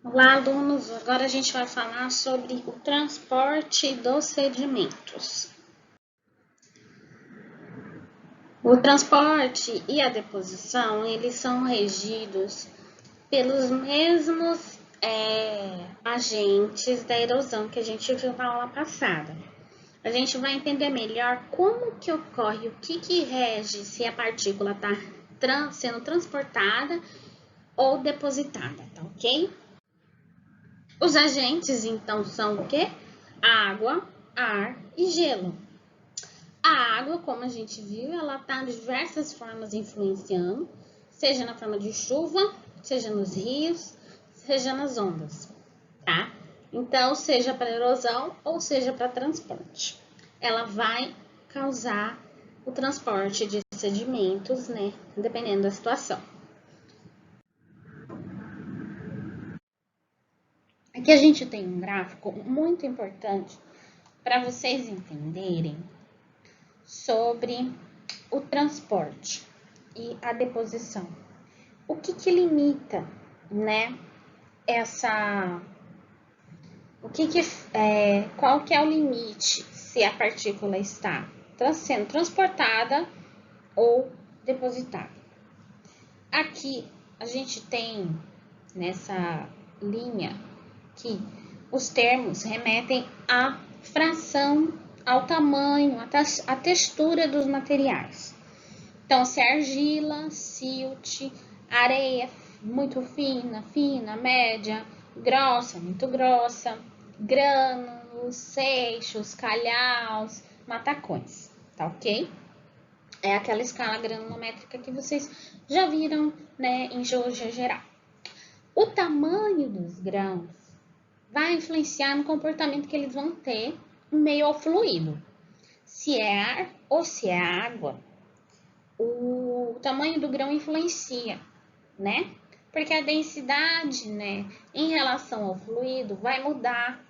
Olá, alunos! Agora a gente vai falar sobre o transporte dos sedimentos. O transporte e a deposição, eles são regidos pelos mesmos agentes da erosão que a gente viu na aula passada. A gente vai entender melhor como que ocorre, o que rege se a partícula está sendo transportada ou depositada, tá ok? Os agentes, então, são o quê? Água, ar e gelo. A água, como a gente viu, ela está de diversas formas influenciando, seja na forma de chuva, seja nos rios, seja nas ondas, tá? Então, seja para erosão ou seja para transporte. Ela vai causar o transporte de sedimentos, né? Dependendo da situação. Aqui a gente tem um gráfico muito importante para vocês entenderem sobre o transporte e a deposição. O que limita, né, qual que é o limite se a partícula está sendo transportada ou depositada? Aqui a gente tem nessa linha que os termos remetem à fração, ao tamanho, à textura dos materiais. Então, se é argila, silt, areia muito fina, fina, média, grossa, muito grossa, grânulos, seixos, calhaus, matacões, tá ok? É aquela escala granulométrica que vocês já viram, né, em geologia geral. O tamanho dos grãos vai influenciar no comportamento que eles vão ter em meio ao fluido. Se é ar ou se é água, o tamanho do grão influencia, né? Porque a densidade, né, em relação ao fluido vai mudar.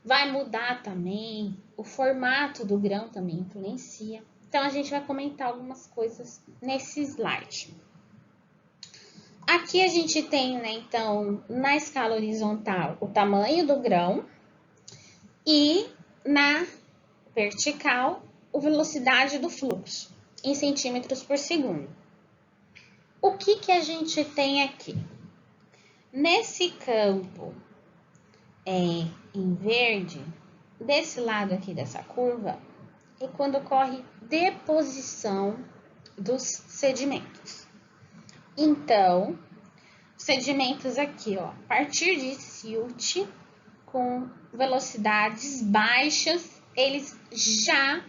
Vai mudar também, o formato do grão também influencia. Então, a gente vai comentar algumas coisas nesse slide. Aqui a gente tem, né, então, na escala horizontal, o tamanho do grão e na vertical, a velocidade do fluxo em centímetros por segundo. O que a gente tem aqui? Nesse campo em verde, desse lado aqui dessa curva, é quando ocorre deposição dos sedimentos. Então, sedimentos aqui, ó, a partir de silt, com velocidades baixas, eles já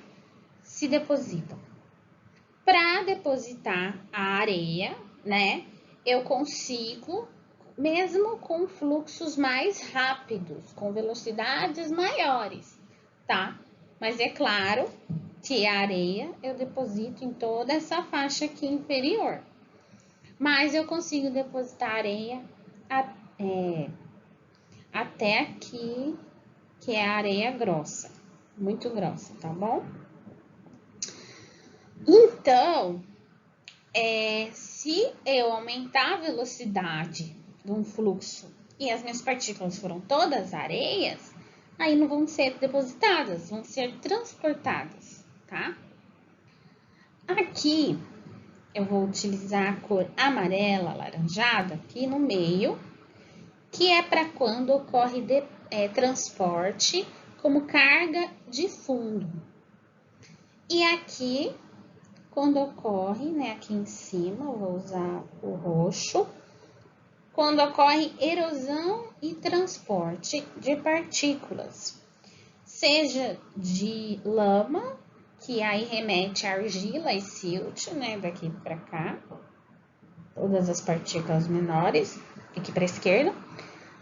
se depositam. Para depositar a areia, né, eu consigo, mesmo com fluxos mais rápidos, com velocidades maiores, tá? Mas é claro que a areia eu deposito em toda essa faixa aqui inferior. Mas eu consigo depositar areia até aqui, que é a areia grossa, muito grossa, tá bom? Então, se eu aumentar a velocidade de um fluxo e as minhas partículas foram todas areias, aí não vão ser depositadas, vão ser transportadas, tá? Aqui, eu vou utilizar a cor amarela, alaranjada, aqui no meio, que é para quando ocorre transporte como carga de fundo. E aqui, quando ocorre, né, aqui em cima, eu vou usar o roxo, quando ocorre erosão e transporte de partículas, seja de lama, que aí remete a argila e silt, né, daqui para cá, todas as partículas menores, aqui para a esquerda,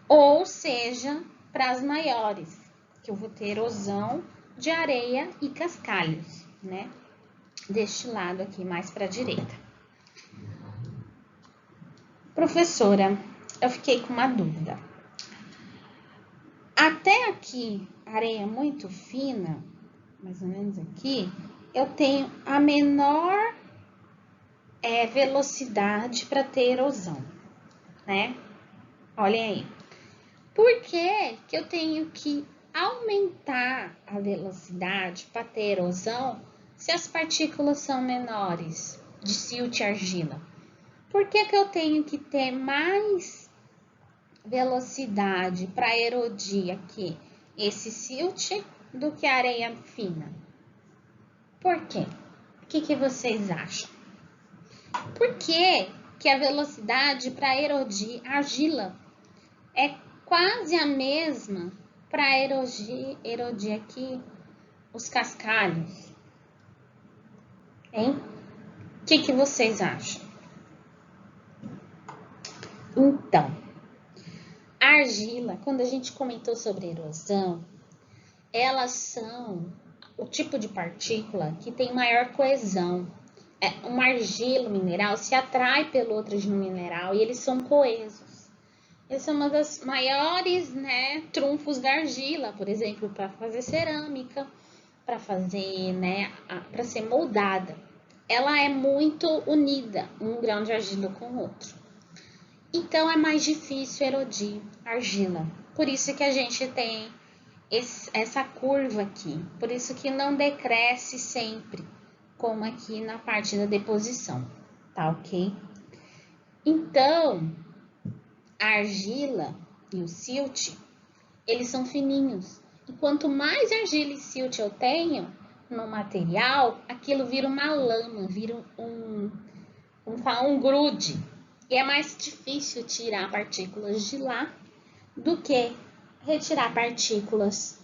ou seja, para as maiores, que eu vou ter erosão de areia e cascalhos, né, deste lado aqui mais para a direita. Professora, eu fiquei com uma dúvida. Até aqui, areia muito fina, mais ou menos aqui, eu tenho a menor velocidade para ter erosão, né? Olhem aí. Por que que eu tenho que aumentar a velocidade para ter erosão se as partículas são menores de silt e argila? Por que que eu tenho que ter mais velocidade para erodir aqui esse silt do que a areia fina? Por quê? O que que vocês acham? Por que que a velocidade para erodir argila é quase a mesma para erodir aqui os cascalhos? Hein? O que que vocês acham? Então, a argila, quando a gente comentou sobre erosão, elas são o tipo de partícula que tem maior coesão. Uma argila mineral se atrai pelo outro mineral e eles são coesos. Essa é uma das maiores, né, trunfos da argila, por exemplo, para fazer cerâmica, para fazer, né, para ser moldada. Ela é muito unida, um grão de argila com o outro. Então, é mais difícil erodir argila. Por isso que a gente tem essa curva aqui. Por isso que não decresce sempre, como aqui na parte da deposição, tá ok? Então, a argila e o silt, eles são fininhos. E quanto mais argila e silt eu tenho no material, aquilo vira uma lama, vira um grude. E é mais difícil tirar partículas de lá do que retirar partículas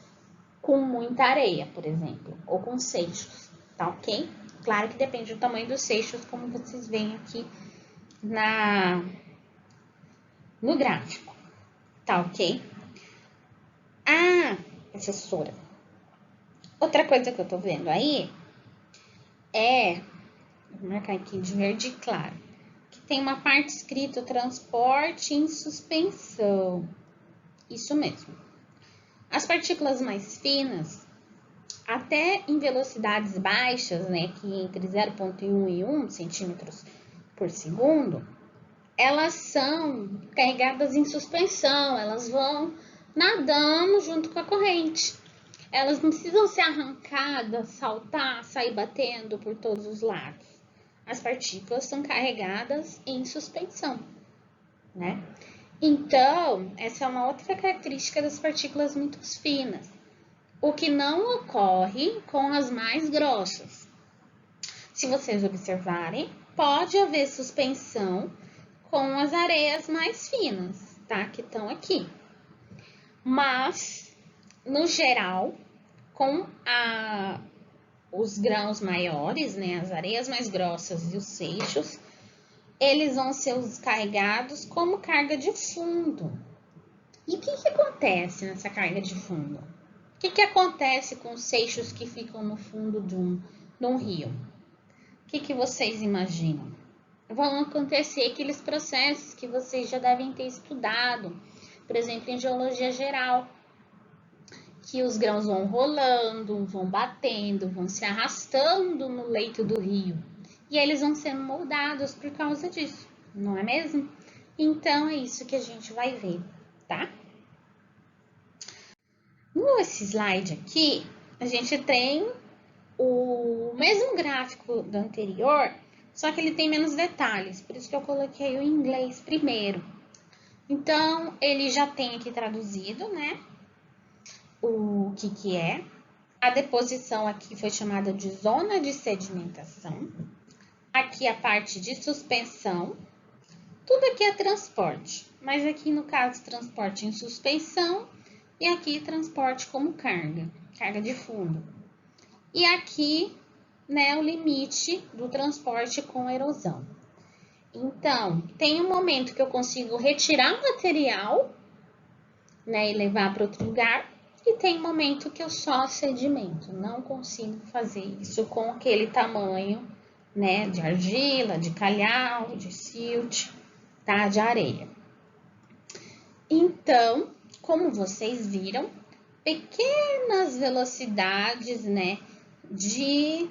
com muita areia, por exemplo, ou com seixos, tá ok? Claro que depende do tamanho dos seixos, como vocês veem aqui no gráfico, tá ok? Ah, professora, outra coisa que eu tô vendo aí vou marcar aqui de verde claro, que tem uma parte escrita transporte em suspensão. Isso mesmo. As partículas mais finas, até em velocidades baixas, né, que entre 0,1 e 1 centímetros por segundo, elas são carregadas em suspensão, elas vão nadando junto com a corrente. Elas não precisam ser arrancadas, saltar, sair batendo por todos os lados. As partículas são carregadas em suspensão, né? Então, essa é uma outra característica das partículas muito finas, o que não ocorre com as mais grossas. Se vocês observarem, pode haver suspensão com as areias mais finas, tá? Que estão aqui. Mas, no geral, com os grãos maiores, né? As areias mais grossas e os seixos, eles vão ser carregados como carga de fundo. E o que acontece nessa carga de fundo? O que acontece com os seixos que ficam no fundo de um rio? O que vocês imaginam? Vão acontecer aqueles processos que vocês já devem ter estudado, por exemplo, em geologia geral, que os grãos vão rolando, vão batendo, vão se arrastando no leito do rio. E eles vão sendo moldados por causa disso, não é mesmo? Então, é isso que a gente vai ver, tá? Nesse slide aqui, a gente tem o mesmo gráfico do anterior, só que ele tem menos detalhes, por isso que eu coloquei o inglês primeiro. Então, ele já tem aqui traduzido, né, o que é. A deposição aqui foi chamada de zona de sedimentação. Aqui a parte de suspensão. Tudo aqui é transporte, mas aqui no caso transporte em suspensão e aqui transporte como carga de fundo. E aqui, né, o limite do transporte com erosão. Então, tem um momento que eu consigo retirar o material, né, e levar para outro lugar, e tem um momento que eu só sedimento. Não consigo fazer isso com aquele tamanho, né, de argila, de calhau, de silt, tá, de areia. Então, como vocês viram, pequenas velocidades, né, de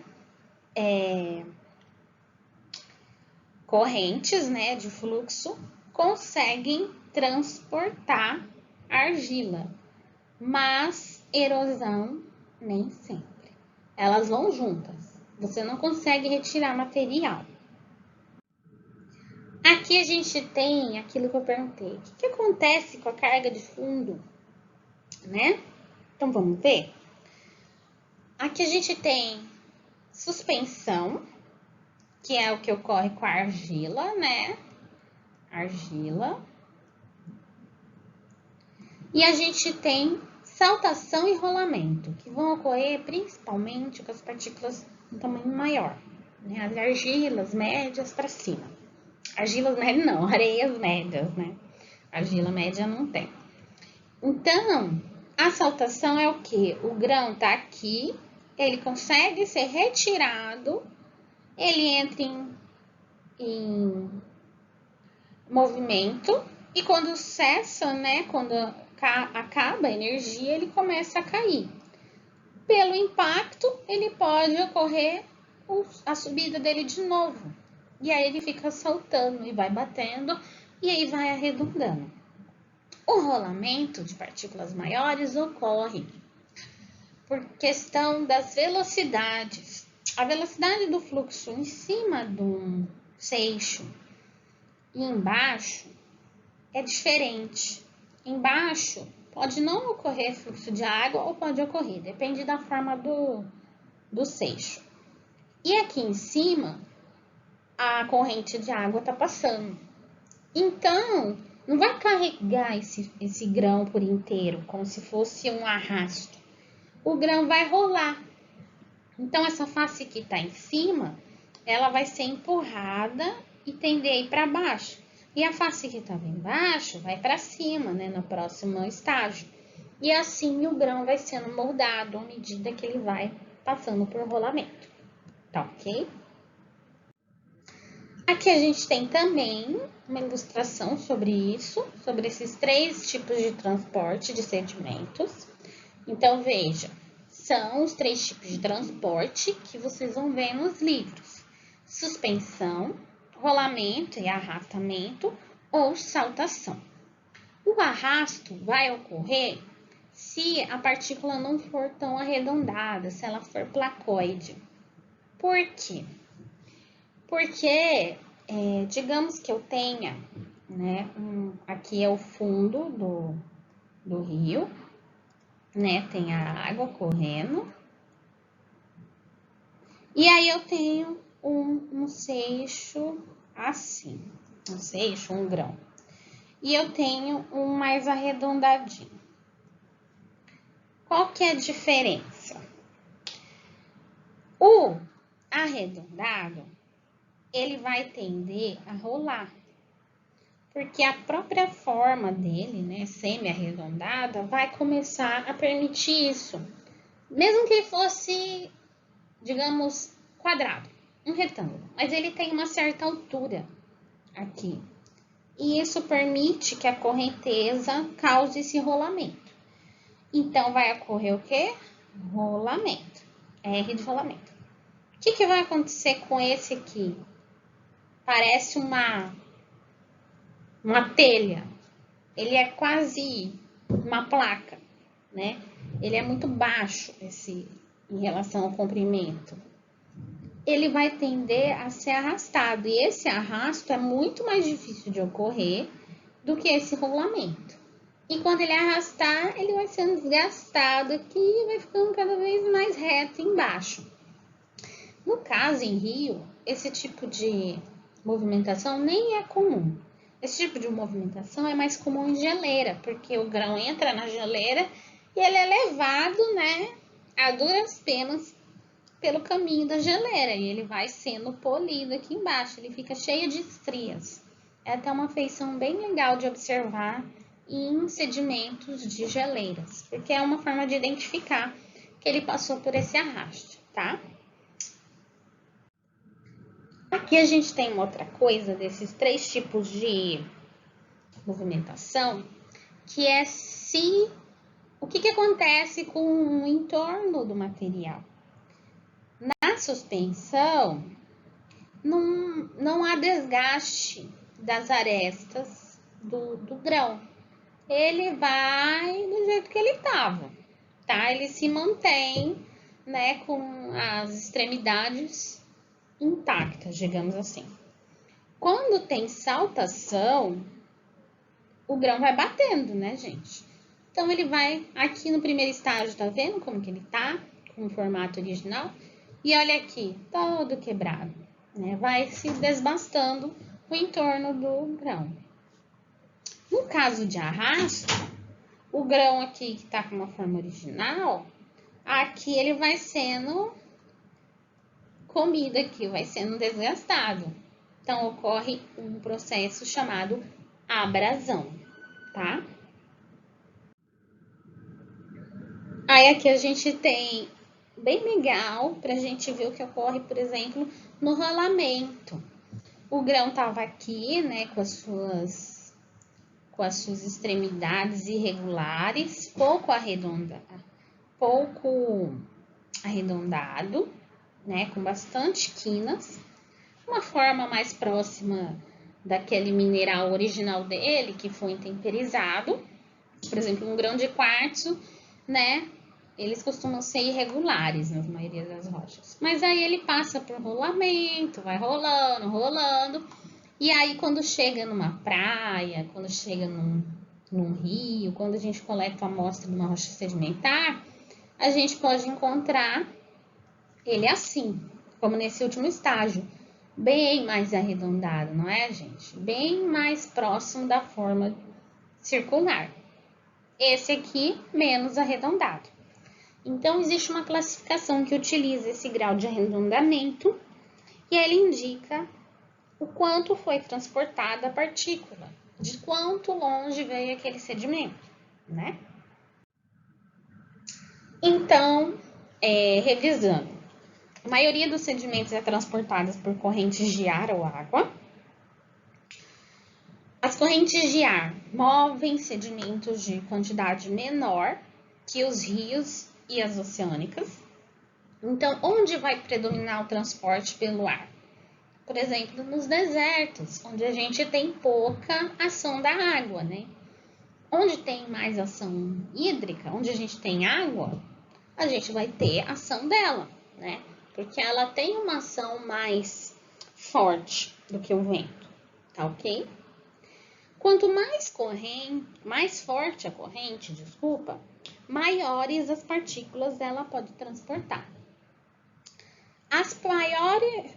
correntes, né, de fluxo, conseguem transportar argila, mas erosão nem sempre. Elas vão juntas. Você não consegue retirar material. Aqui a gente tem aquilo que eu perguntei. O que acontece com a carga de fundo, né? Então, vamos ver? Aqui a gente tem suspensão, que é o que ocorre com a argila, né? Argila. E a gente tem saltação e rolamento, que vão ocorrer principalmente com as partículas de tamanho maior, né? As argilas médias para cima. Argilas médias não, areias médias, né? Argila média não tem. Então, a saltação é o que? O grão tá aqui, ele consegue ser retirado, ele entra em movimento e quando cessa, né? Quando acaba a energia, ele começa a cair. Pelo impacto, ele pode ocorrer a subida dele de novo. E aí ele fica saltando e vai batendo e aí vai arredondando. O rolamento de partículas maiores ocorre por questão das velocidades. A velocidade do fluxo em cima do seixo e embaixo é diferente. Embaixo pode não ocorrer fluxo de água ou pode ocorrer, depende da forma do seixo. E aqui em cima, a corrente de água está passando. Então, não vai carregar esse grão por inteiro, como se fosse um arrasto. O grão vai rolar. Então, essa face que está em cima, ela vai ser empurrada e tender a ir para baixo. E a face que estava embaixo vai para cima, né, no próximo estágio. E assim o grão vai sendo moldado à medida que ele vai passando por rolamento. Tá ok? Aqui a gente tem também uma ilustração sobre isso, sobre esses 3 tipos de transporte de sedimentos. Então, veja, são os 3 tipos de transporte que vocês vão ver nos livros. Suspensão, rolamento e arrastamento ou saltação. O arrasto vai ocorrer se a partícula não for tão arredondada, se ela for placoide. Por quê? Porque, digamos que eu tenha, né, aqui é o fundo do rio, né, tem a água correndo, e aí eu tenho um seixo assim, um seixo, um grão, e eu tenho um mais arredondadinho. Qual que é a diferença? O arredondado, ele vai tender a rolar, porque a própria forma dele, né, semi-arredondada, vai começar a permitir isso. Mesmo que ele fosse, digamos, quadrado, um retângulo, mas ele tem uma certa altura aqui. E isso permite que a correnteza cause esse rolamento. Então, vai ocorrer o quê? Rolamento. R de rolamento. O que vai acontecer com esse aqui? Parece uma telha. Ele é quase uma placa, né? Ele é muito baixo em relação ao comprimento. Ele vai tender a ser arrastado. E esse arrasto é muito mais difícil de ocorrer do que esse rolamento. E quando ele arrastar, ele vai sendo desgastado aqui e vai ficando cada vez mais reto embaixo. No caso, em rio, esse tipo de movimentação nem é comum. Esse tipo de movimentação é mais comum em geleira, porque o grão entra na geleira e ele é levado, né, a duras penas pelo caminho da geleira e ele vai sendo polido aqui embaixo, ele fica cheio de estrias. É até uma feição bem legal de observar em sedimentos de geleiras, porque é uma forma de identificar que ele passou por esse arraste, tá? Aqui a gente tem uma outra coisa desses 3 tipos de movimentação, que é o que acontece com o entorno do material. Na suspensão, não há desgaste das arestas do grão. ele vai do jeito que ele estava, tá? Ele se mantém, né, com as extremidades intactas, digamos assim. Quando tem saltação, o grão vai batendo, né, gente? Então, ele vai aqui no primeiro estágio, tá vendo como que ele tá? Com o formato original. E olha aqui, todo quebrado, né? Vai se desbastando o entorno do grão. No caso de arrasto, o grão aqui que tá com uma forma original, aqui ele vai sendo comido aqui, vai sendo desgastado. Então, ocorre um processo chamado abrasão, tá? Aí aqui a gente tem bem legal para a gente ver o que ocorre, por exemplo, no rolamento. O grão tava aqui, né, com as suas extremidades irregulares, pouco arredondado, né, com bastante quinas, uma forma mais próxima daquele mineral original dele, que foi intemperizado. Por exemplo, um grão de quartzo, né, eles costumam ser irregulares na maioria das rochas. Mas aí ele passa por rolamento, vai rolando, rolando. E aí quando chega numa praia, quando chega num rio, quando a gente coleta a amostra de uma rocha sedimentar, a gente pode encontrar ele assim, como nesse último estágio. Bem mais arredondado, não é, gente? Bem mais próximo da forma circular. Esse aqui, menos arredondado. Então, existe uma classificação que utiliza esse grau de arredondamento e ele indica o quanto foi transportada a partícula, de quanto longe veio aquele sedimento, né? Então, revisando, a maioria dos sedimentos é transportada por correntes de ar ou água. As correntes de ar movem sedimentos de quantidade menor que os rios e as oceânicas. Então, onde vai predominar o transporte pelo ar? Por exemplo, nos desertos, onde a gente tem pouca ação da água, né? Onde tem mais ação hídrica, onde a gente tem água, a gente vai ter ação dela, né? Porque ela tem uma ação mais forte do que o vento, tá ok? Quanto mais forte a corrente, maiores as partículas ela pode transportar.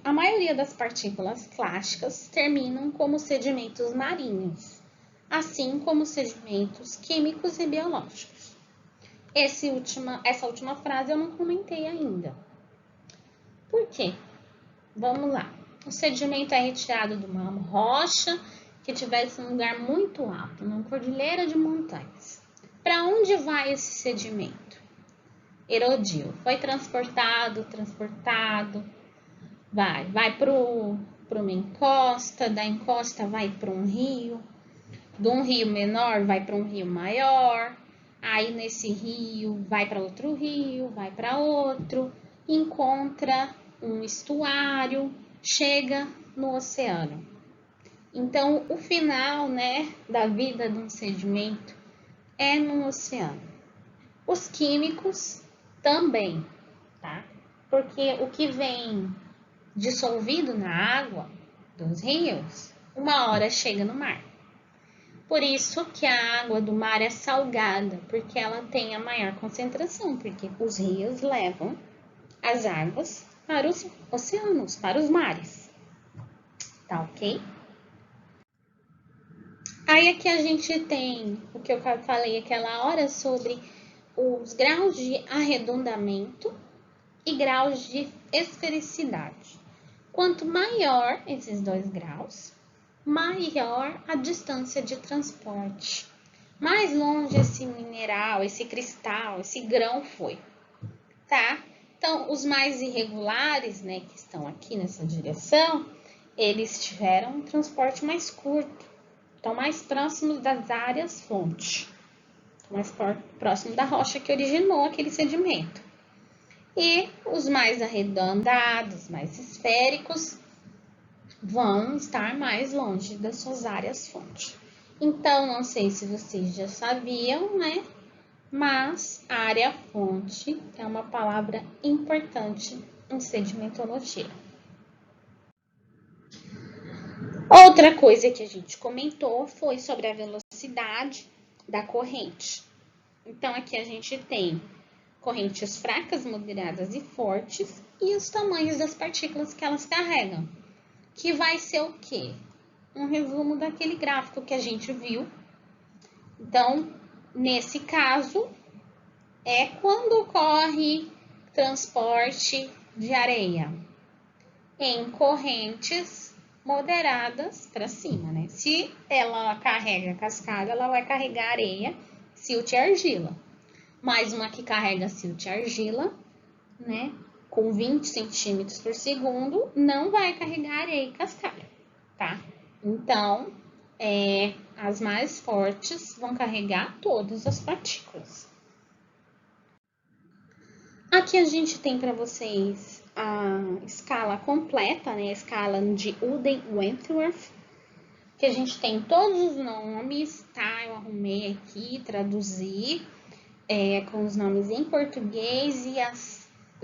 A maioria das partículas plásticas terminam como sedimentos marinhos, assim como sedimentos químicos e biológicos. Essa última frase eu não comentei ainda. Por quê? Vamos lá. O sedimento é retirado de uma rocha que tivesse um lugar muito alto, numa cordilheira de montanhas. Para onde vai esse sedimento? Erodiu. Foi transportado, vai para uma encosta, da encosta vai para um rio, de um rio menor vai para um rio maior, aí nesse rio vai para outro rio, vai para outro, encontra um estuário, chega no oceano. Então, o final, né, da vida de um sedimento é no oceano. Os químicos também, tá? Porque o que vem dissolvido na água dos rios, uma hora chega no mar. Por isso que a água do mar é salgada, porque ela tem a maior concentração, porque os rios levam as águas para os oceanos, para os mares. Tá ok? Aí aqui a gente tem o que eu falei aquela hora sobre os graus de arredondamento e graus de esfericidade. Quanto maior esses dois graus, maior a distância de transporte. Mais longe esse mineral, esse cristal, esse grão foi, tá? Então, os mais irregulares, né, que estão aqui nessa direção, eles tiveram um transporte mais curto, estão mais próximos das áreas fonte, mais próximo da rocha que originou aquele sedimento. E os mais arredondados, mais esféricos, vão estar mais longe das suas áreas fonte. Então, não sei se vocês já sabiam, né? Mas área-fonte é uma palavra importante em sedimentologia. Outra coisa que a gente comentou foi sobre a velocidade da corrente. Então, aqui a gente tem correntes fracas, moderadas e fortes e os tamanhos das partículas que elas carregam, que vai ser o quê? Um resumo daquele gráfico que a gente viu. Então, nesse caso, é quando ocorre transporte de areia em correntes moderadas para cima, né? Se ela carrega cascada, ela vai carregar areia, silt e argila. Mais uma que carrega silt e argila, né? Com 20 centímetros por segundo, não vai carregar areia e cascalho, tá? Então, as mais fortes vão carregar todas as partículas. Aqui a gente tem para vocês a escala completa, né? A escala de Uden-Wentworth, que a gente tem todos os nomes, tá? Eu arrumei aqui, traduzi com os nomes em português e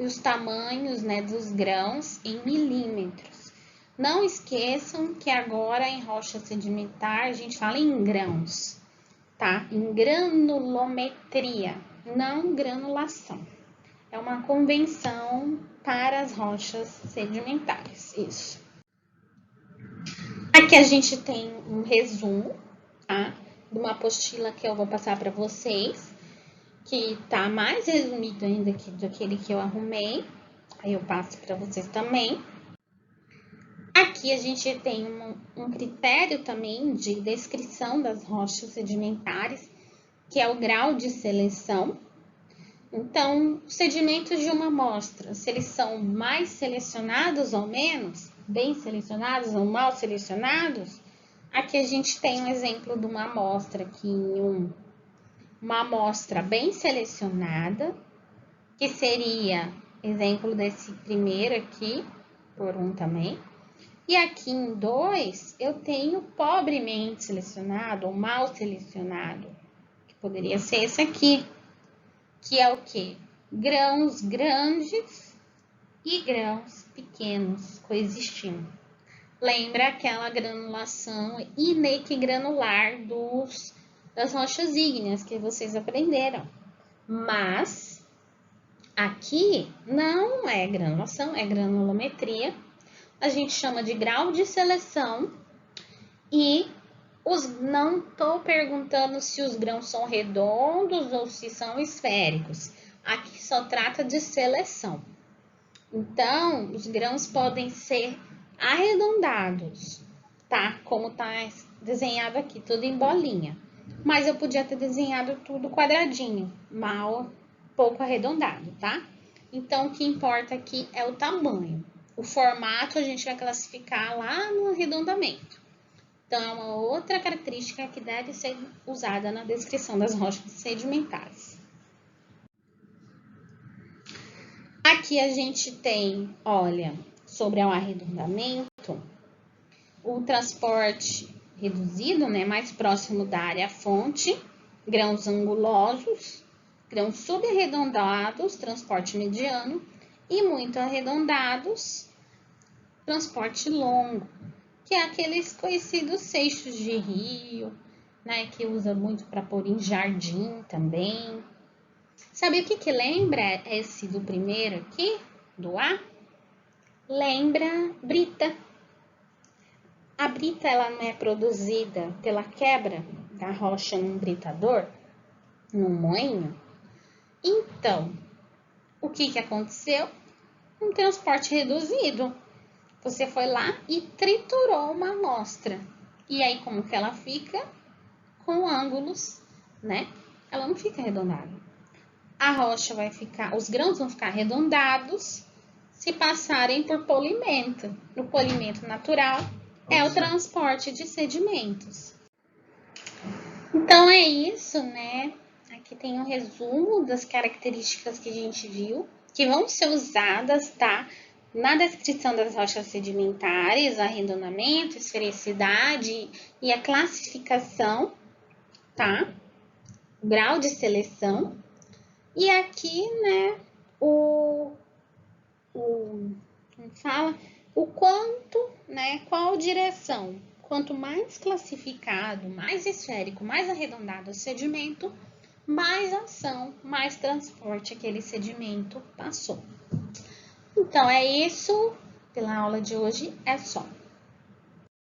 os tamanhos, né, dos grãos em milímetros. Não esqueçam que agora em rocha sedimentar a gente fala em grãos, tá? Em granulometria, não granulação. É uma convenção para as rochas sedimentares, isso. Aqui a gente tem um resumo, tá? De uma apostila que eu vou passar para vocês, que tá mais resumido ainda do aquele que eu arrumei. Aí eu passo para vocês também. Aqui a gente tem um critério também de descrição das rochas sedimentares, que é o grau de seleção. Então, os sedimentos de uma amostra, se eles são mais selecionados ou menos, bem selecionados ou mal selecionados, aqui a gente tem um exemplo de uma amostra aqui em uma amostra bem selecionada, que seria exemplo desse primeiro aqui, por 1 também. E aqui em 2, eu tenho pobremente selecionado ou mal selecionado, que poderia ser esse aqui, que é o quê? Grãos grandes e grãos pequenos coexistindo. Lembra aquela granulação inequigranular das rochas ígneas que vocês aprenderam. Mas aqui não é granulação, é granulometria. A gente chama de grau de seleção e não estou perguntando se os grãos são redondos ou se são esféricos. Aqui só trata de seleção. Então, os grãos podem ser arredondados, tá? Como tá desenhado aqui, tudo em bolinha. Mas eu podia ter desenhado tudo quadradinho, pouco arredondado, tá? Então, o que importa aqui é o tamanho. O formato a gente vai classificar lá no arredondamento. Então, é uma outra característica que deve ser usada na descrição das rochas sedimentares. Aqui a gente tem, olha, sobre o arredondamento, o transporte reduzido, né, mais próximo da área-fonte, grãos angulosos, grãos subarredondados, transporte mediano, e muito arredondados, transporte longo, que é aqueles conhecidos seixos de rio, né, que usa muito para pôr em jardim também. Sabe o que lembra esse do primeiro aqui, do A? Lembra brita. A brita, ela não é produzida pela quebra da rocha num britador, num moinho? Então, o que aconteceu? Um transporte reduzido. Você foi lá e triturou uma amostra. E aí, como que ela fica? Com ângulos, né? Ela não fica arredondada. A rocha vai ficar, os grãos vão ficar arredondados se passarem por polimento. O polimento natural é o transporte de sedimentos. Então, é isso, né? Aqui tem um resumo das características que a gente viu, que vão ser usadas, tá? na descrição das rochas sedimentares, arredondamento, esfericidade e a classificação, tá? O grau de seleção. E aqui, né, como fala? O quanto, né, qual direção. Quanto mais classificado, mais esférico, mais arredondado o sedimento, mais ação, mais transporte aquele sedimento passou. Então, é isso. Pela aula de hoje é só.